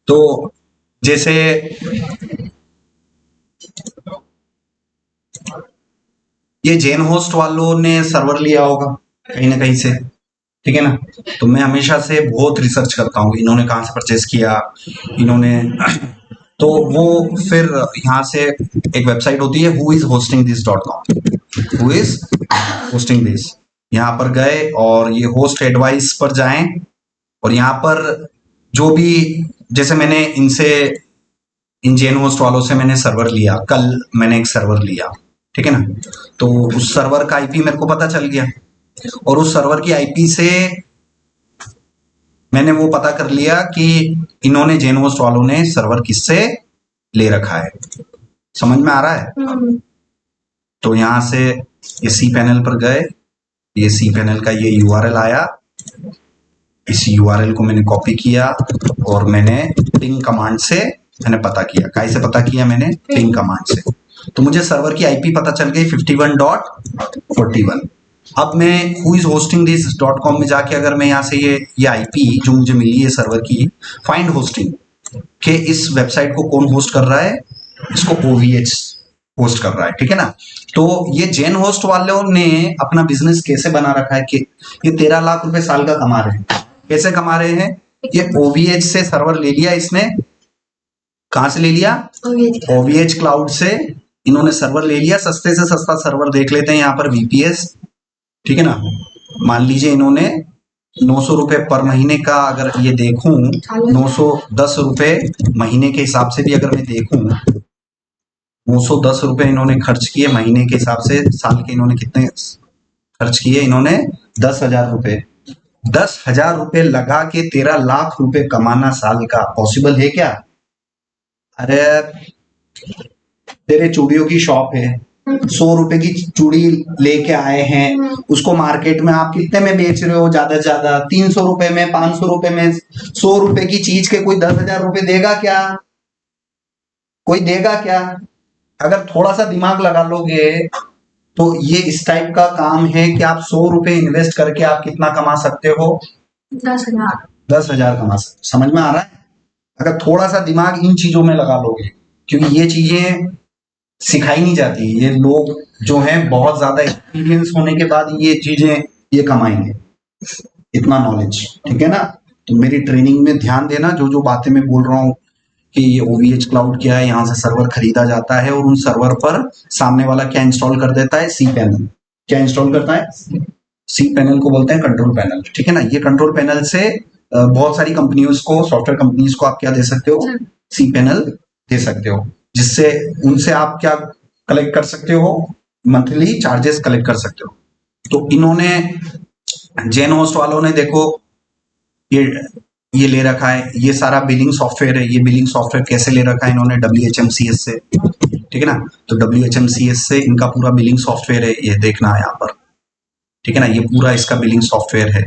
तो जैसे ये जेन होस्ट वालों ने सर्वर लिया होगा कहीं ना कहीं से, ठीक है ना। तो मैं हमेशा से बहुत रिसर्च करता हूँ इन्होंने कहाँ से परचेज किया, इन्होंने तो वो फिर यहाँ से एक वेबसाइट होती है who is hosting this dot com, who is hosting this. यहाँ पर गए और ये होस्ट एडवाइस पर जाएं और यहाँ पर जो भी, जैसे मैंने इनसे, इन जेन होस्ट वालों से मैंने सर्वर लिया, कल मैंने एक सर्वर लिया, ठीक है ना। तो उस सर्वर का आईपी मेरे को पता चल गया और उस सर्वर की आईपी से मैंने वो पता कर लिया कि इन्होंने जेन होस्ट वालों ने सर्वर किससे ले रखा है। समझ में आ रहा है? तो यहां से ये सी पैनल पर गए, ये सी पैनल का ये यूआरएल आया, इस यूआरएल को मैंने कॉपी किया और मैंने पिंग कमांड से मैंने पता किया। कैसे पता किया मैंने? पिंग कमांड से। तो मुझे सर्वर की आईपी पता चल गई 51.41। अब मैं who is hosting this dot com में जाके अगर मैं यहाँ से ये आईपी जो मुझे मिली है सर्वर की, फाइंड होस्टिंग के इस वेबसाइट को कौन होस्ट कर रहा है, इसको OVH होस्ट कर रहा है, ठीक है ना। तो ये जेन होस्ट वालों ने अपना बिजनेस कैसे बना रखा है कि ये 13 लाख रुपए साल का कमा रहे हैं। कैसे कमा रहे हैं? ये OVH से सर्वर ले लिया इसने। कहां से ले लिया? OVH क्लाउड से इन्होंने सर्वर ले लिया। सस्ते से सस्ता सर्वर देख लेते हैं यहाँ पर VPS, ठीक है ना। मान लीजिए इन्होंने 900 रुपए पर महीने का, अगर ये देखूं 910 रुपए महीने के हिसाब से भी अगर मैं देखूं, 910 रुपए इन्होंने खर्च किए महीने के हिसाब से। साल के इन्होंने कितने खर्च किए? इन्होंने 10,000 रुपए। 10,000 रुपए लगा के 13 लाख रुपए कमाना साल का पॉसिबल है क्या? अरे तेरे चूड़ियों की शॉप है, 100 रुपए की चूड़ी लेके आए हैं, उसको मार्केट में आप कितने में बेच रहे हो? ज्यादा से ज्यादा 300 रुपए में, 500 रुपए में। 100 रुपए की चीज के कोई 10,000 रुपए देगा क्या? कोई देगा क्या? अगर थोड़ा सा दिमाग लगा लोगे तो ये इस टाइप का काम है कि आप 100 रुपए इन्वेस्ट करके आप कितना कमा सकते हो? 10,000। 10,000 कमा सकते। समझ में आ रहा है? अगर थोड़ा सा दिमाग इन चीजों में लगा लोगे, क्योंकि ये चीजें सिखाई नहीं जाती। ये लोग जो हैं बहुत ज्यादा एक्सपीरियंस होने के बाद ये चीजें ये कमाएंगे, इतना नॉलेज, ठीक है ना। तो मेरी ट्रेनिंग में ध्यान देना, जो जो बातें मैं बोल रहा हूँ कि ये OVH क्लाउड क्या है, यहाँ से सर्वर खरीदा जाता है और उन सर्वर पर सामने वाला क्या इंस्टॉल कर देता है? C panel. क्या इंस्टॉल करता है? सी पैनल को बोलते हैं कंट्रोल पैनल, ठीक है ना। ये कंट्रोल पैनल से बहुत सारी कंपनियों को, सॉफ्टवेयर कंपनीज को आप क्या दे सकते हो? सी पैनल दे सकते हो, जिससे उनसे आप क्या कलेक्ट कर सकते हो? मंथली चार्जेस कलेक्ट कर सकते हो। तो इन्होंने, जेन होस्ट वालों ने देखो ये ले रखा है, ये सारा बिलिंग सॉफ्टवेयर है। ये बिलिंग सॉफ्टवेयर कैसे ले रखा है इन्होंने? WHMCS से, ठीक है ना। तो WHMCS से इनका पूरा बिलिंग सॉफ्टवेयर है, ये देखना है यहाँ पर, ठीक है ना। ये पूरा इसका बिलिंग सॉफ्टवेयर है,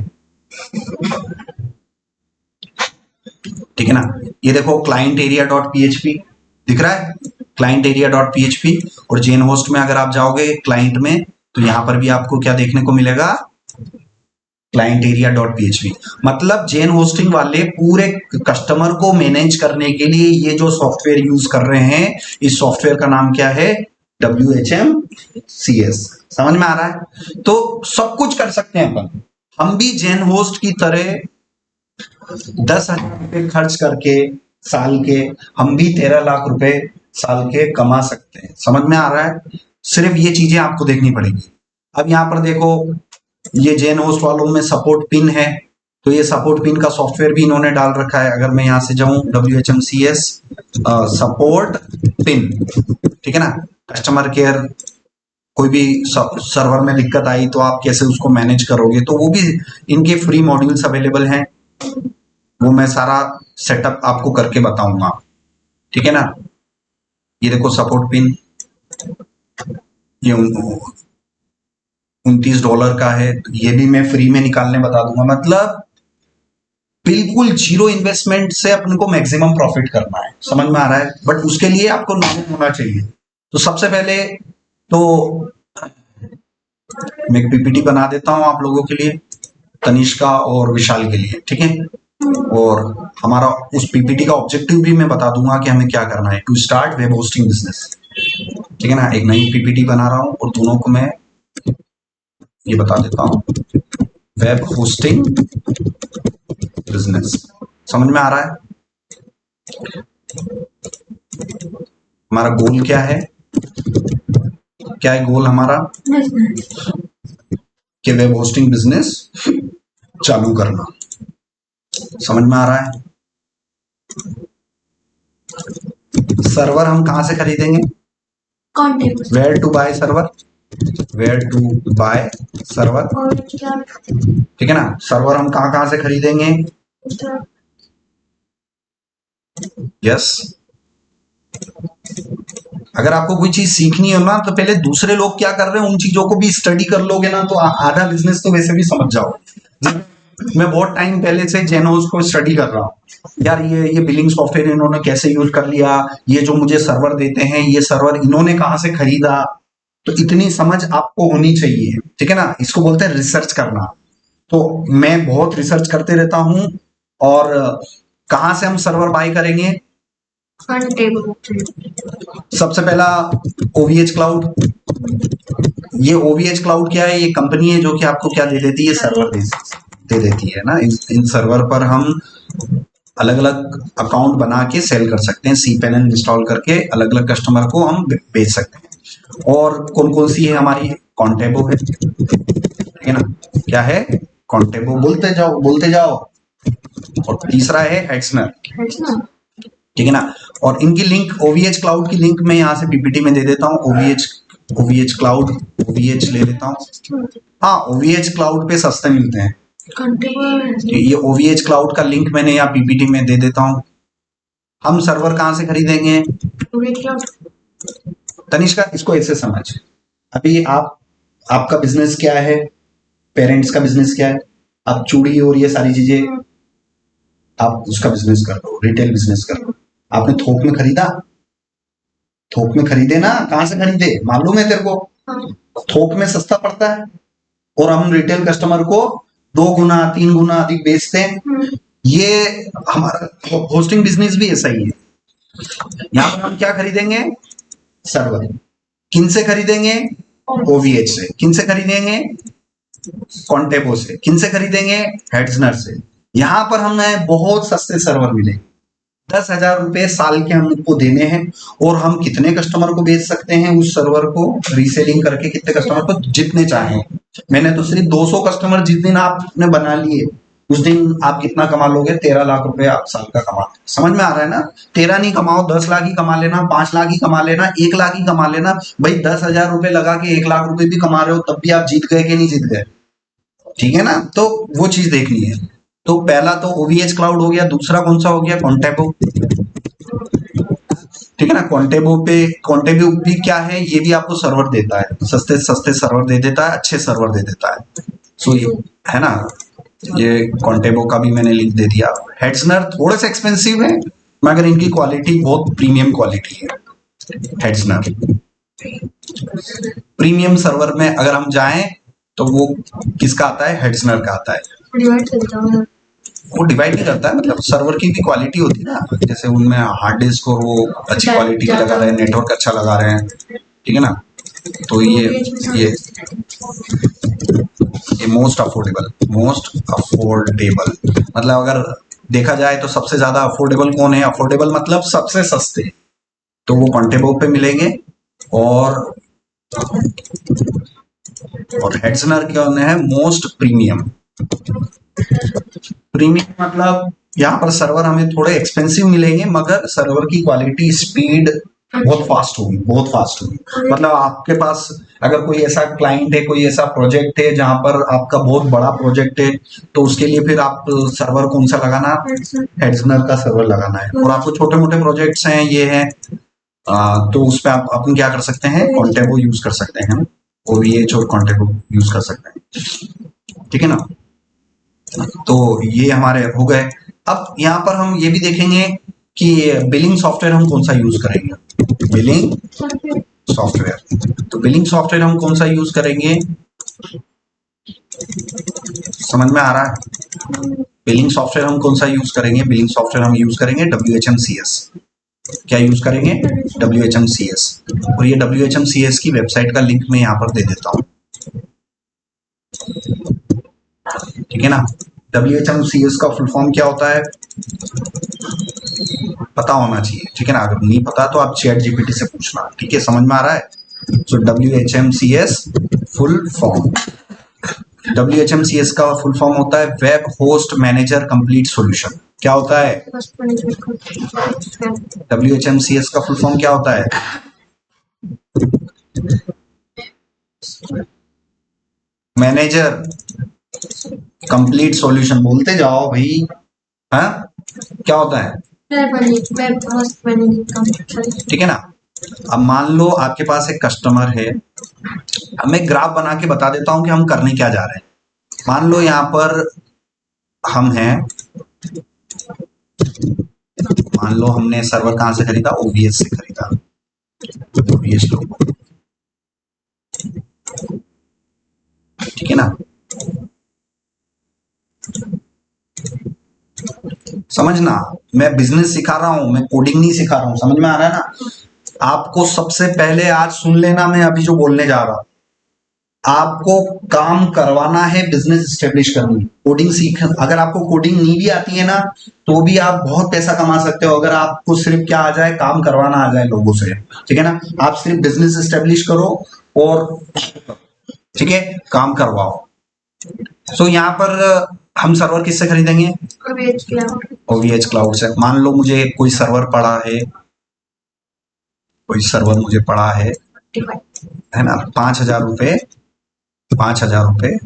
ठीक है ना। ये देखो क्लाइंट एरिया डॉट PHP दिख रहा है, क्लाइंट एरिया डॉट PHP। और जेन होस्ट में अगर आप जाओगे क्लाइंट में, तो यहां पर भी आपको क्या देखने को मिलेगा? Client area dot PHP। मतलब जेन होस्टिंग वाले पूरे कस्टमर को मैनेज करने के लिए ये जो सॉफ्टवेयर यूज कर रहे हैं, इस सॉफ्टवेयर का नाम क्या है? WHMCS। समझ में आ रहा है? तो सब कुछ कर सकते हैं अपन। हम भी जेन होस्ट की तरह 10,000 रुपए खर्च करके साल के हम भी 13 लाख रुपए साल के कमा सकते हैं। समझ में आ रहा है? सिर्फ ये चीजें आपको देखनी पड़ेगी। अब यहाँ पर देखो, ये जेन होस्ट वालों में सपोर्ट पिन है, तो ये सपोर्ट पिन का सॉफ्टवेयर भी इन्होंने डाल रखा है। अगर मैं यहाँ से जाऊं WHMCS सपोर्ट पिन, ठीक है ना। कस्टमर केयर, कोई भी सर्वर में दिक्कत आई तो आप कैसे उसको मैनेज करोगे, तो वो भी इनके फ्री मॉड्यूल्स अवेलेबल हैं। वो मैं सारा सेटअप आपको करके बताऊंगा, ठीक है ना। ये देखो सपोर्ट पिन, ये $29 का है। ये भी मैं फ्री में निकालने बता दूंगा। मतलब बिल्कुल जीरो इन्वेस्टमेंट से अपन को मैक्सिमम प्रॉफिट करना है। समझ में आ रहा है? बट उसके लिए आपको नॉलेज होना चाहिए। तो सबसे पहले तो मैं एक PPT बना देता हूं आप लोगों के लिए, तनिष्का और विशाल के लिए, ठीक है। और हमारा उस पीपीटी का ऑब्जेक्टिव भी मैं बता दूंगा कि हमें क्या करना है। To start web hosting business, ठीक है ना। एक नई पीपीटी बना रहा हूं और दोनों को मैं ये बता देता हूं, वेब होस्टिंग बिजनेस। समझ में आ रहा है? हमारा गोल क्या है? क्या है गोल हमारा? कि वेब होस्टिंग बिजनेस चालू करना। समझ में आ रहा है? सर्वर हम कहां से खरीदेंगे? Where to buy server, where to buy server, ठीक है ना। सर्वर हम कहां कहां से खरीदेंगे? यस। अगर आपको कोई चीज सीखनी है ना तो पहले दूसरे लोग क्या कर रहे हैं उन चीजों को भी स्टडी कर लोगे ना तो आधा बिजनेस तो वैसे भी समझ जाओ। मैं बहुत टाइम पहले से जेनोस को स्टडी कर रहा हूँ यार, ये बिलिंग सॉफ्टवेयर इन्होंने कैसे यूज कर लिया, ये जो मुझे सर्वर देते हैं ये सर्वर इन्होंने कहां से खरीदा। तो इतनी समझ आपको होनी चाहिए, ठीक है ना। इसको बोलते हैं रिसर्च करना। तो मैं बहुत रिसर्च करते रहता हूं। और कहां से हम सर्वर बाय करेंगे? सबसे पहला OVH क्लाउड। ये OVH क्लाउड क्या है? ये कंपनी है जो कि आपको क्या दे देती है? सर्वर दे देती है ना। इन सर्वर पर हम अलग अलग अकाउंट बना के सेल कर सकते हैं, सी पैनल इंस्टॉल करके अलग अलग कस्टमर को हम बेच सकते हैं। और कौन कौन सी है हमारी? कॉन्टेबो है, ठीक है ना। क्या है? कॉन्टेबो। बोलते जाओ बोलते जाओ। और तीसरा है हेडसनर, ठीक है ना। और इनकी लिंक OVH क्लाउड की लिंक मैं यहाँ से पीपीटी में दे देता हूँ। OVH क्लाउड, OVH ले लेता हूँ। हाँ, OVH क्लाउड पे सस्ते मिलते हैं। ये OVH क्लाउड का लिंक मैंने यहाँ पीपीटी में दे देता हूँ। हम सर्वर कहाँ से खरीदेंगे? तनिष्का इसको ऐसे समझ, अभी आपका बिजनेस क्या है? पेरेंट्स का बिजनेस क्या है? आप चूड़ी और ये सारी चीजें आप उसका बिजनेस कर लो, रिटेल बिजनेस कर लो। आपने थोक में खरीदा? थोक में खरीदे ना, कहां से खरीदे मालूम है तेरे को? थोक में सस्ता पड़ता है और हम रिटेल कस्टमर को 2 गुना 3 गुना अधिक बेचते हैं। ये हमारा होस्टिंग बिजनेस भी ऐसा ही है। यहाँ पर हम क्या खरीदेंगे? सर्वर। किन से खरीदेंगे? OVH से। किन से खरीदेंगे? कॉन्टेबो से। किन से खरीदेंगे? हेडसनर से। यहां पर हमें बहुत सस्ते सर्वर मिलेंगे। 10,000 रुपए साल के हमको देने हैं और हम कितने कस्टमर को बेच सकते हैं उस सर्वर को रीसेलिंग करके? कितने कस्टमर को? जितने चाहें। मैंने तो सिर्फ 200 कस्टमर जिस दिन आपने बना लिए उस दिन आप कितना कमा लोगे? 13 लाख रुपए आप साल का कमाते। समझ में आ रहा है ना? 13 नहीं कमाओ, 10 लाख ही कमा लेना, 5 लाख ही कमा लेना, 1 लाख ही कमा लेना। भाई 10,000 रुपए लगा के 1 लाख रुपए भी कमा रहे हो तब भी आप जीत गए कि नहीं जीत गए? ठीक है ना। तो वो चीज देखनी है। तो पहला तो OVH क्लाउड हो गया, दूसरा कौन सा हो गया? कॉन्टेबो, ठीक है ना। कॉन्टेबो भी क्या है? ये भी आपको सर्वर देता है, सस्ते सस्ते सर्वर दे देता है, अच्छे सर्वर दे देता है। सो ये है ना, ये कॉन्टेबो का भी मैंने लिंक दे दिया। हेडसनर थोड़े से एक्सपेंसिव है मगर इनकी क्वालिटी बहुत प्रीमियम क्वालिटी है। हेडसनर प्रीमियम सर्वर में अगर हम जाएं तो वो किसका आता है? हेडसनर का आता है। वो डिवाइड नहीं करता है, मतलब सर्वर की भी क्वालिटी होती है ना, जैसे उनमें हार्ड डिस्क और वो अच्छी क्वालिटी की लगा रहे हैं, नेटवर्क अच्छा लगा रहे हैं, ठीक है ना। तो ये मोस्ट अफोर्डेबल मतलब अगर देखा जाए तो सबसे ज्यादा अफोर्डेबल कौन है? अफोर्डेबल मतलब सबसे सस्ते, तो वो कॉन्टेबो पे मिलेंगे। और हेडसनर कौन है? Most premium. प्रीमियम मतलब यहाँ पर सर्वर हमें थोड़े एक्सपेंसिव मिलेंगे मगर सर्वर की क्वालिटी, स्पीड बहुत फास्ट होगी, बहुत फास्ट होगी। मतलब आपके पास अगर कोई ऐसा क्लाइंट है, कोई ऐसा प्रोजेक्ट है जहां पर आपका बहुत बड़ा प्रोजेक्ट है तो उसके लिए फिर आप सर्वर कौन सा लगाना? हेडसनर का सर्वर लगाना है। और आपको छोटे मोटे प्रोजेक्ट्स हैं, ये है तो उस पर आप अपन क्या कर सकते हैं? कॉन्टेबो यूज कर सकते हैं, OVH और कॉन्टेबो यूज कर सकते हैं, ठीक है ना। तो ये हमारे हो गए। अब यहाँ पर हम ये भी देखेंगे कि बिलिंग सॉफ्टवेयर हम कौन सा यूज करेंगे? Billing software. तो बिलिंग सॉफ्टवेयर हम कौन सा यूज करेंगे? समझ में आ रहा है? बिलिंग सॉफ्टवेयर हम कौन सा यूज करेंगे? बिलिंग सॉफ्टवेयर हम यूज करेंगे WHMCS। क्या यूज करेंगे? WHMCS। और ये WHMCS की वेबसाइट का लिंक मैं यहाँ पर दे देता हूँ, ठीक है ना। WHMCS का फुल फॉर्म क्या होता है पता होना चाहिए, ठीक है ना। अगर नहीं पता तो आप चैट जीपीटी से पूछना, ठीक है। समझ में आ रहा है? सो WHMCS फुल फॉर्म, WHMCS का फुल फॉर्म होता है web host manager complete solution. क्या होता है? WHMCS का फुल फॉर्म क्या होता है? Manager complete solution. बोलते जाओ भाई। हाँ, क्या होता है? ठीक है ना। अब मान लो आपके पास एक कस्टमर है, अब मैं ग्राफ बना के बता देता हूं कि हम करने क्या जा रहे हैं। मान लो यहां पर हम हैं, मान लो हमने सर्वर कहां से खरीदा? OVS से खरीदा, OVS लोगो, ठीक है ना। समझना, मैं बिजनेस सिखा रहा हूं, मैं कोडिंग नहीं सिखा रहा हूं। समझ में आ रहा है ना? आपको सबसे पहले आज सुन लेना, मैं अभी जो बोलने जा रहा हूं, आपको काम करवाना है, बिजनेस स्टेब्लिश करनी है। कोडिंग सीख, अगर आपको कोडिंग नहीं भी आती है ना तो भी आप बहुत पैसा कमा सकते हो, अगर आपको सिर्फ क्या आ जाए? काम करवाना आ जाए लोगों से, ठीक है ना। आप सिर्फ बिजनेस स्टेब्लिश करो और ठीक है काम करवाओ। सो यहाँ पर हम सर्वर किससे खरीदेंगे? OVH क्लाउड से। मान लो मुझे कोई सर्वर पड़ा है, कोई सर्वर मुझे पड़ा है ना, 5,000 रुपए, 5,000 रुपए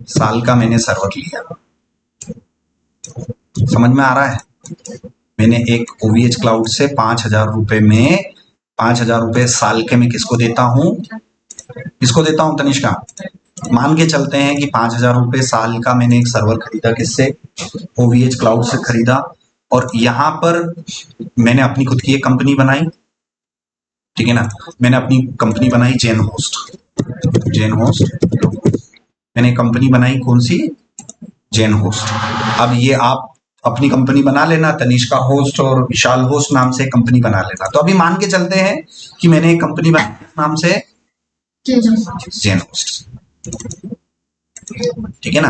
साल का मैंने सर्वर लिया। समझ में आ रहा है? मैंने एक OVH क्लाउड से 5,000 रुपए में, 5,000 रुपए साल के मैं किसको देता हूँ? किसको देता हूँ तनिष्का? मान के चलते हैं कि 5,000 रुपए साल का मैंने एक सर्वर खरीदा, किससे? OVH क्लाउड से खरीदा। और यहां पर मैंने अपनी खुद की एक कंपनी बनाई, ठीक है ना। मैंने अपनी कंपनी बनाई जेन होस्ट, जेन होस्ट मैंने कंपनी बनाई, कौन सी? जेन होस्ट। अब ये आप अपनी कंपनी बना लेना, तनिष्का होस्ट और विशाल होस्ट नाम से कंपनी बना लेना। तो अभी मान के चलते हैं कि मैंने एक कंपनी बनाई नाम से जेन होस्ट, ठीक है ना।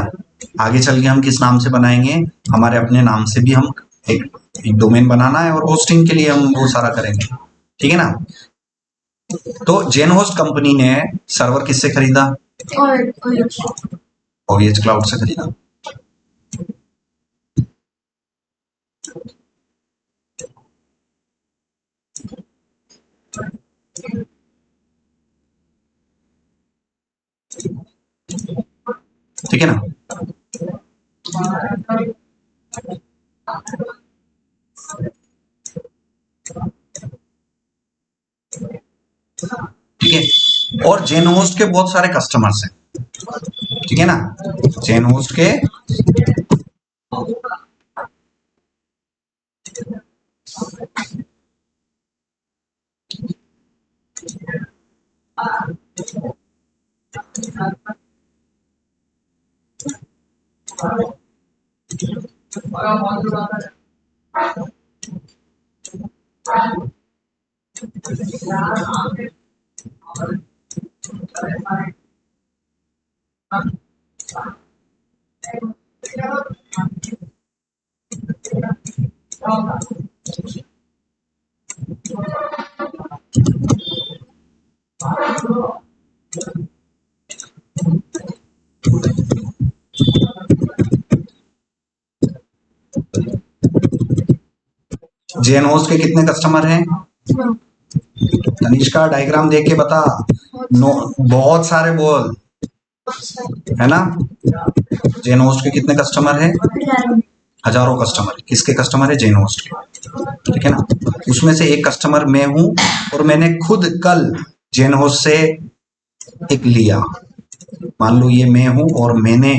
आगे चल के हम किस नाम से बनाएंगे? हमारे अपने नाम से भी हम एक डोमेन बनाना है और होस्टिंग के लिए हम वो सारा करेंगे, ठीक है ना। तो जेन होस्ट कंपनी ने सर्वर किससे खरीदा? OVH क्लाउड से खरीदा। ठीक है ना। ठीक है। और जेन होस्ट के बहुत सारे कस्टमर्स हैं, ठीक है ना। जेन होस्ट के जेन होस्ट के कितने कस्टमर हैं? तनिष्का डायग्राम देख के बता। नो, बहुत सारे बोल, है ना। जेन होस्ट के कितने कस्टमर हैं? हजारों कस्टमर। किसके कस्टमर है? जेन होस्ट के, ठीक है ना। उसमें से एक कस्टमर मैं हूं और मैंने खुद कल जेन होस्ट से एक लिया। मान लो ये मैं हूं और मैंने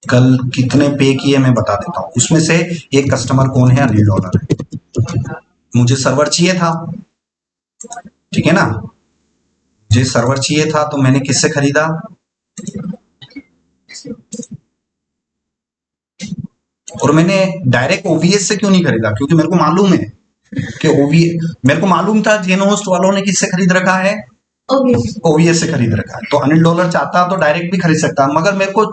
कल कितने पे किए मैं बता देता हूं। उसमें से एक कस्टमर कौन है? अनिल डॉलर है। मुझे सर्वर चाहिए था, ठीक है ना। मुझे सर्वर चाहिए था तो मैंने किससे खरीदा? और मैंने डायरेक्ट ओवीएस से क्यों नहीं खरीदा, क्योंकि मेरे को मालूम है कि मेरे को मालूम था जेन होस्ट वालों ने किससे खरीद रखा है, ओवीएस से खरीद रखा है। तो अनिल डॉलर चाहता तो डायरेक्ट भी खरीद सकता, मगर मेरे को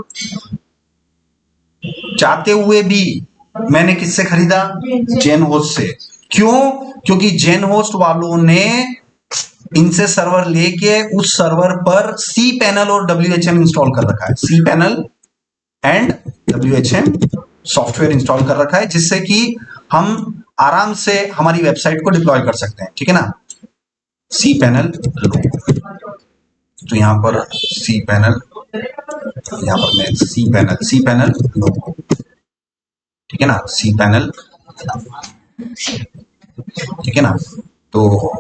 चाहते हुए भी मैंने किससे खरीदा, जेन होस्ट से। क्यों? क्योंकि जेन होस्ट वालों ने इनसे सर्वर लेके उस सर्वर पर सी पैनल और WHM इंस्टॉल कर रखा है, cPanel and WHM software install कर रखा है, जिससे कि हम आराम से हमारी वेबसाइट को डिप्लॉय कर सकते हैं। ठीक है ना, सी पैनल लो, तो यहां पर सी पैनल, यहां पर मैं सी पैनल लो, ठीक है ना, सी पैनल, ठीक है ना। तो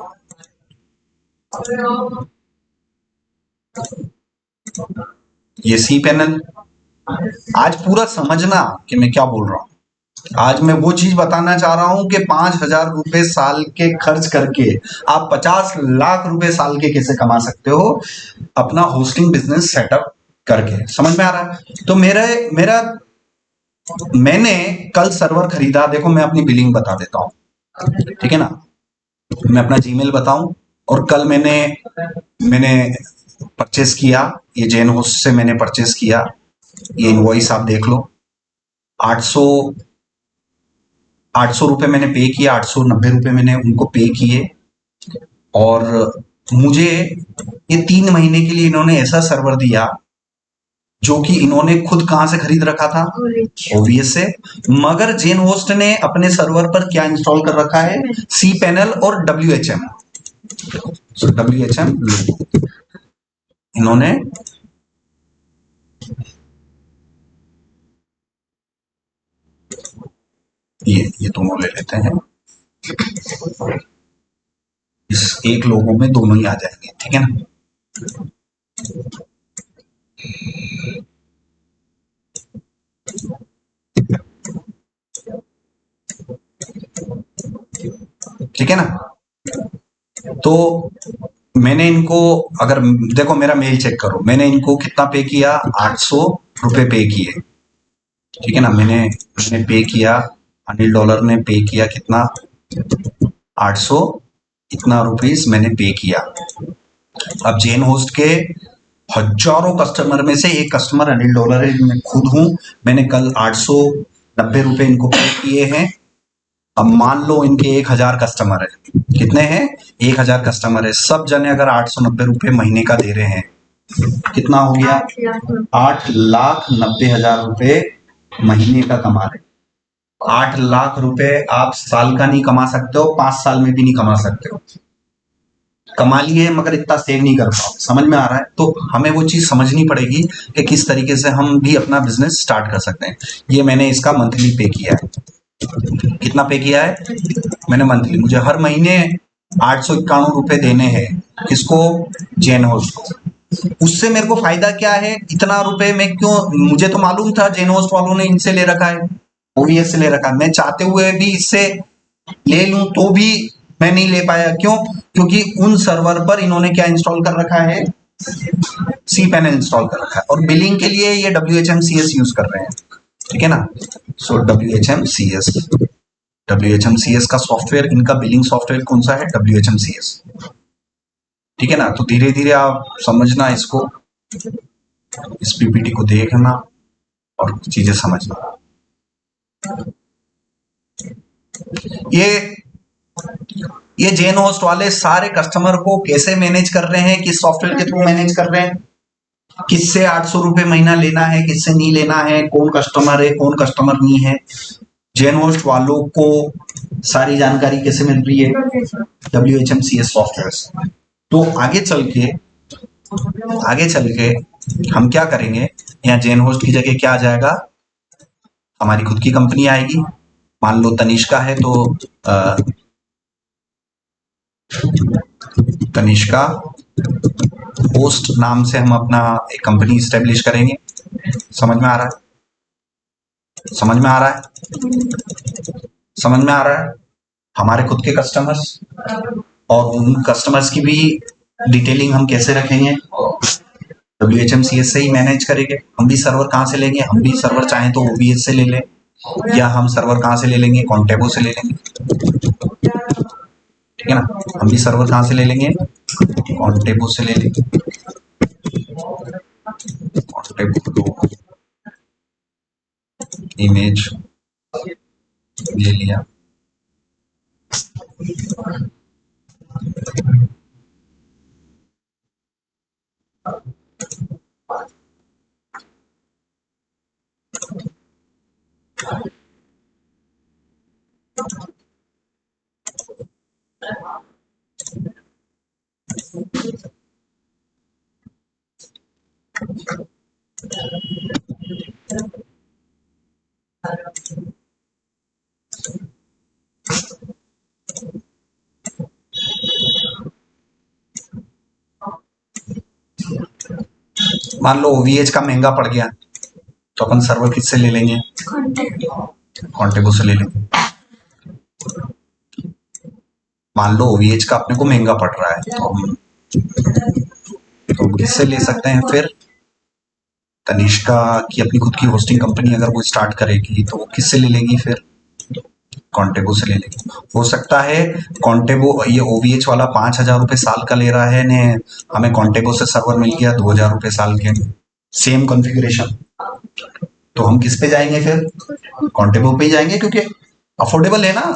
ये सी पैनल, आज पूरा समझना कि मैं क्या बोल रहा हूं। आज मैं वो चीज बताना चाह रहा हूं कि 5,000 रुपए साल के खर्च करके आप 50 लाख रुपए साल के कैसे कमा सकते हो अपना होस्टिंग बिजनेस सेटअप करके। समझ में आ रहा है? तो मैंने कल सर्वर खरीदा। देखो मैं अपनी बिलिंग बता देता हूं, ठीक है ना, मैं अपना जीमेल बताऊं। और कल मैंने परचेस किया, ये जेन होस्ट से मैंने परचेस किया, ये इनवॉइस आप देख लो, 800 रुपए मैंने पे किया, 890 रुपए मैंने उनको पे किए। और मुझे ये 3 महीने के लिए इन्होंने ऐसा सर्वर दिया जो कि इन्होंने खुद कहां से खरीद रखा था, ओवीएस से। मगर जेन होस्ट ने अपने सर्वर पर क्या इंस्टॉल कर रखा है, सी पैनल और WHM। WHM इन्होंने ये दोनों ले लेते हैं, इस एक लोगों में दोनों ही आ जाएंगे, ठीक है ना। ठीक है ना। तो मैंने इनको, अगर देखो मेरा मेल चेक करो, मैंने इनको कितना पे किया, 800 रुपए पे किए, ठीक है ना। मैंने पे किया, अनिल डॉलर ने पे किया कितना, 800 इतना रुपीस मैंने पे किया। अब जेन होस्ट के हजारों कस्टमर में से एक कस्टमर अनिल डॉलर है, मैं खुद हूं। मैंने कल 890 रुपए इनको पे किए हैं। अब मान लो इनके 1000 कस्टमर है, कितने हैं, 1000 कस्टमर है। सब जने अगर 890 रुपए महीने का दे रहे हैं, कितना हो गया, 8,90,000 रुपए महीने का कमा रहे। 8 लाख रुपए आप साल का नहीं कमा सकते हो, 5 साल में भी नहीं कमा सकते हो। कमा लिए मगर इतना सेव नहीं कर पाओ। समझ में आ रहा है? तो हमें वो चीज समझनी पड़ेगी कि किस तरीके से हम भी अपना बिजनेस स्टार्ट कर सकते हैं। ये मैंने इसका मंथली पे किया है। कितना पे किया है मैंने मंथली, मुझे हर महीने 891 रुपए देने हैं। किसको, जेन होस्ट को। उससे मेरे को फायदा क्या है, इतना रुपए मैं क्यों, मुझे तो मालूम था जेन होस्ट वालों ने इनसे ले रखा है, ओवीएस से ले रखा है। मैं चाहते हुए भी इससे ले लूं तो भी मैं नहीं ले पाया। क्यों? क्योंकि उन सर्वर पर इन्होंने क्या इंस्टॉल कर रखा है, सी पैनल इंस्टॉल कर रखा है। और बिलिंग के लिए ये WHMCS यूज कर रहे हैं, ठीक है ना। सो WHMCS का सॉफ्टवेयर, इनका बिलिंग सॉफ्टवेयर कौन सा है, WHMCS, ठीक है ना। तो धीरे धीरे आप समझना इसको, इस PPT को देखना और चीजें समझना। ये जेन होस्ट वाले सारे कस्टमर को कैसे मैनेज कर रहे हैं, किस सॉफ्टवेयर के थ्रू मैनेज कर रहे हैं, किससे 800 रुपए महीना लेना है, किससे नहीं लेना है, कौन कस्टमर है, कौन कस्टमर नहीं है। जेन होस्ट वालों को सारी जानकारी कैसे मिल रही है, WHMCS सॉफ्टवेयर से। तो आगे चल के हम क्या करेंगे, यहाँ जेन होस्ट की जगह क्या आ जाएगा, हमारी खुद की कंपनी आएगी। मान लो तनिष्का है तो तनिष्का होस्ट नाम से हम अपना एक कंपनी स्टेब्लिश करेंगे। समझ में आ रहा है? समझ में आ रहा है? समझ में आ रहा है? हमारे खुद के कस्टमर्स और उन कस्टमर्स की भी डिटेलिंग हम कैसे रखेंगे, WHMCS से ही मैनेज करेंगे। हम भी सर्वर कहाँ से लेंगे, हम भी सर्वर चाहें तो OVS से ले लें, या हम सर्वर कहाँ से ले लेंगे, कॉन्टेबो से ले लेंगे, ठीक है ना। हम भी सर्वर कहाँ से ले लेंगे, कॉन्टेबो से ले लेंगे। कॉन्टेबो इमेज ले लिया, मान लो OVH का महंगा पड़ गया तो अपन सर्वर किससे ले लेंगे, कॉन्टेबो से ले लेंगे। मान लो OVH का अपने को महंगा पड़ रहा है तो हम किससे ले सकते हैं फिर, तनिष्का की अपनी खुद की होस्टिंग कंपनी अगर वो स्टार्ट करेगी तो वो किससे ले लेगी फिर, कॉन्टेबो से ले लेगी। हो सकता है कॉन्टेबो, ये OVH वाला 5,000 रुपए साल का ले रहा है ने, हमें कॉन्टेबो से सर्वर मिल गया 2,000 रुपए साल के, सेम कॉन्फ़िगरेशन, तो हम किस पे जाएंगे फिर, कॉन्टेबो पे ही जाएंगे क्योंकि अफोर्डेबल है ना।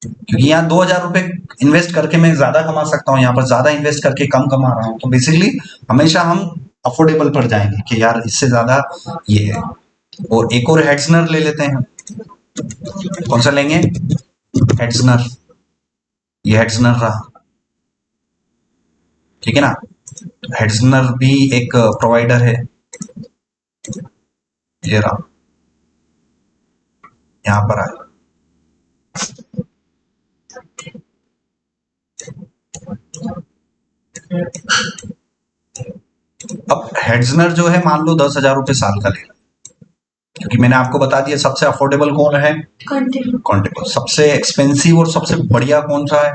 क्योंकि यहाँ 2,000 रुपए इन्वेस्ट करके मैं ज्यादा कमा सकता हूँ, यहाँ पर ज्यादा इन्वेस्ट करके कम कमा रहा हूँ, तो बेसिकली हमेशा हम अफोर्डेबल पर जाएंगे कि यार इससे ज्यादा ये है। और एक और हेड्सनर ले लेते हैं, कौन सा लेंगे, हेड्सनर, ये हेड्सनर रहा, ठीक है ना। हेड्सनर भी एक प्रोवाइडर है, ये रहा, यहाँ पर आए। अब हेड्सनर जो है मान लो 10,000 रुपए साल का ले रहा है, क्योंकि मैंने आपको बता दिया सबसे अफोर्डेबल कौन है, कॉन्टेबो। सबसे एक्सपेंसिव और सबसे बढ़िया कौन सा है,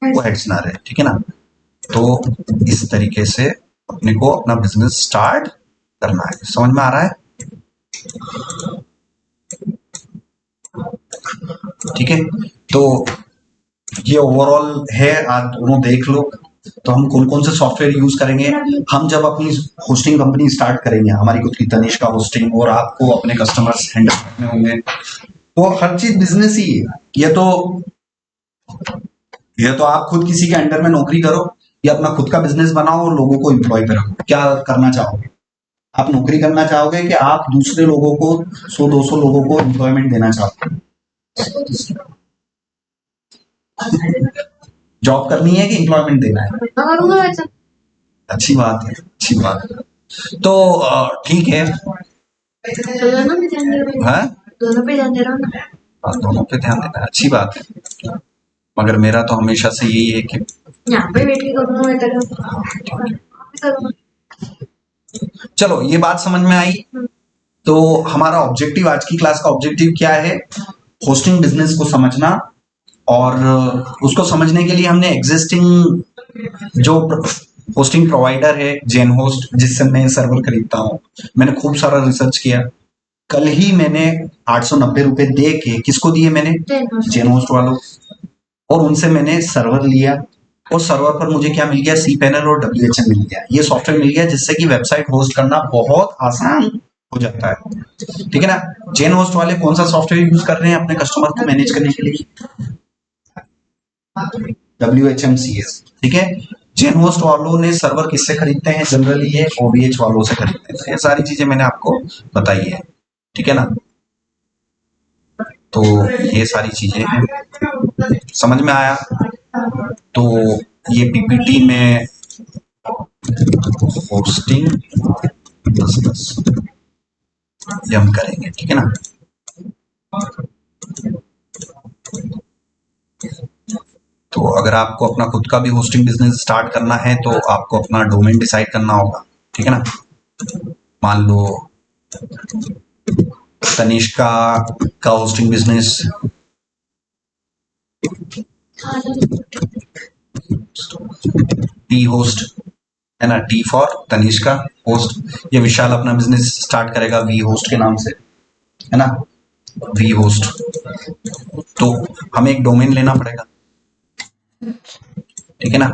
वो हेड्सनर है, ठीक है ना। तो इस तरीके से अपने को अपना बिजनेस स्टार्ट करना है, समझ में आ रहा है, ठीक है। तो ये ओवरऑल है, आज दोनों देख लो। तो हम कौन कौन से सॉफ्टवेयर यूज करेंगे, हम जब अपनी होस्टिंग कंपनी स्टार्ट करेंगे, हमारी खुद की तनिष्का होस्टिंग, और आपको अपने कस्टमर्स हैंडल करने होंगे, तो हर चीज बिजनेस ही है। ये तो आप खुद किसी के अंडर में नौकरी करो या अपना खुद का बिजनेस बनाओ और लोगों को एम्प्लॉय पे रखो, क्या करना चाहोगे, आप नौकरी करना चाहोगे कि आप दूसरे लोगों को 100-200 लोगों को एम्प्लॉयमेंट देना चाहोगे, जॉब करनी है कि एम्प्लॉयमेंट देना है, अच्छी बात है, अच्छी बात है। तो ठीक है, हाँ दोनों पे ध्यान दे रहा हूँ ना, दोनों पे ध्यान देना है, अच्छी बात है। मगर मेरा तो हमेशा से यही है कि यहाँ पे बैठ के करूँगा, चलो ये बात समझ में आई। तो हमारा ऑब्जेक्टिव, आज की क्लास का ऑब्जेक्टिव क्या है, होस्टिंग बिजनेस को समझना, और उसको समझने के लिए हमने एग्जिस्टिंग जो होस्टिंग प्रोवाइडर है जेन होस्ट, जिससे मैं सर्वर खरीदता हूँ, मैंने खूब सारा रिसर्च किया। कल ही मैंने 890 रुपए दे के किसको दिए, मैंने जेन होस्ट वालों, और उनसे मैंने सर्वर लिया, और सर्वर पर मुझे क्या मिल गया, cPanel और WHM मिल गया, ये सॉफ्टवेयर मिल गया जिससे कि वेबसाइट होस्ट करना बहुत आसान हो जाता है, ठीक है ना। जेन होस्ट वाले कौन सा सॉफ्टवेयर यूज कर रहे हैं अपने कस्टमर को मैनेज करने के लिए, WHMCS, ठीक है। जेन होस्ट वालों ने सर्वर किससे खरीदते हैं, जनरली ये OVH वालों से खरीदते हैं। ये सारी चीजें मैंने आपको बताई है, ठीक है ना। तो ये सारी चीजें हैं, समझ में आया। तो ये PPT में होस्टिंग बिजनेस ये हम करेंगे, ठीक है ना। तो अगर आपको अपना खुद का भी होस्टिंग बिजनेस स्टार्ट करना है तो आपको अपना डोमेन डिसाइड करना होगा, ठीक है ना। मान लो तनिष्का का होस्टिंग बिजनेस, टी होस्ट है ना, टी फॉर तनिष्का होस्ट। ये विशाल अपना बिजनेस स्टार्ट करेगा वी होस्ट के नाम से, है ना। वी होस्ट, तो हमें एक डोमेन लेना पड़ेगा, ठीक है ना।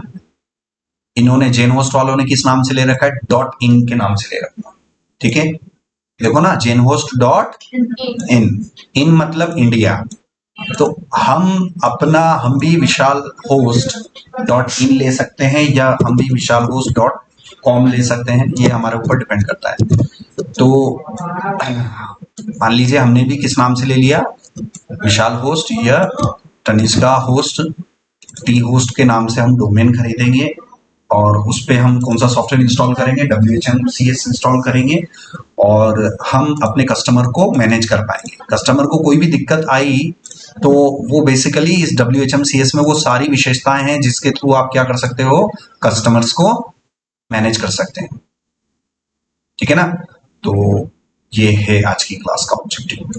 इन्होंने जेन होस्ट वालों ने किस नाम से ले रखा है, डॉट इन के नाम से ले रखा है, ठीक है। देखो ना, जेन होस्ट डॉट इन, इन मतलब इंडिया, तो हम भी विशाल होस्ट डॉट इन ले सकते हैं या हम भी विशाल होस्ट डॉट कॉम ले सकते हैं, ये हमारे ऊपर डिपेंड करता है। तो मान लीजिए हमने भी किस नाम से ले लिया, विशाल होस्ट या तनिष्का होस्ट टी होस्ट के नाम से हम डोमेन खरीदेंगे और उस पे हम कौन सा सॉफ्टवेयर इंस्टॉल करेंगे, WHMCS इंस्टॉल करेंगे और हम अपने कस्टमर को मैनेज कर पाएंगे। कस्टमर को कोई भी दिक्कत आई तो वो बेसिकली इस WHMCS में वो सारी विशेषताएं हैं जिसके थ्रू आप क्या कर सकते हो, कस्टमर्स को मैनेज कर सकते हैं, ठीक है ना। तो ये है आज की क्लास का ऑब्जेक्टिव।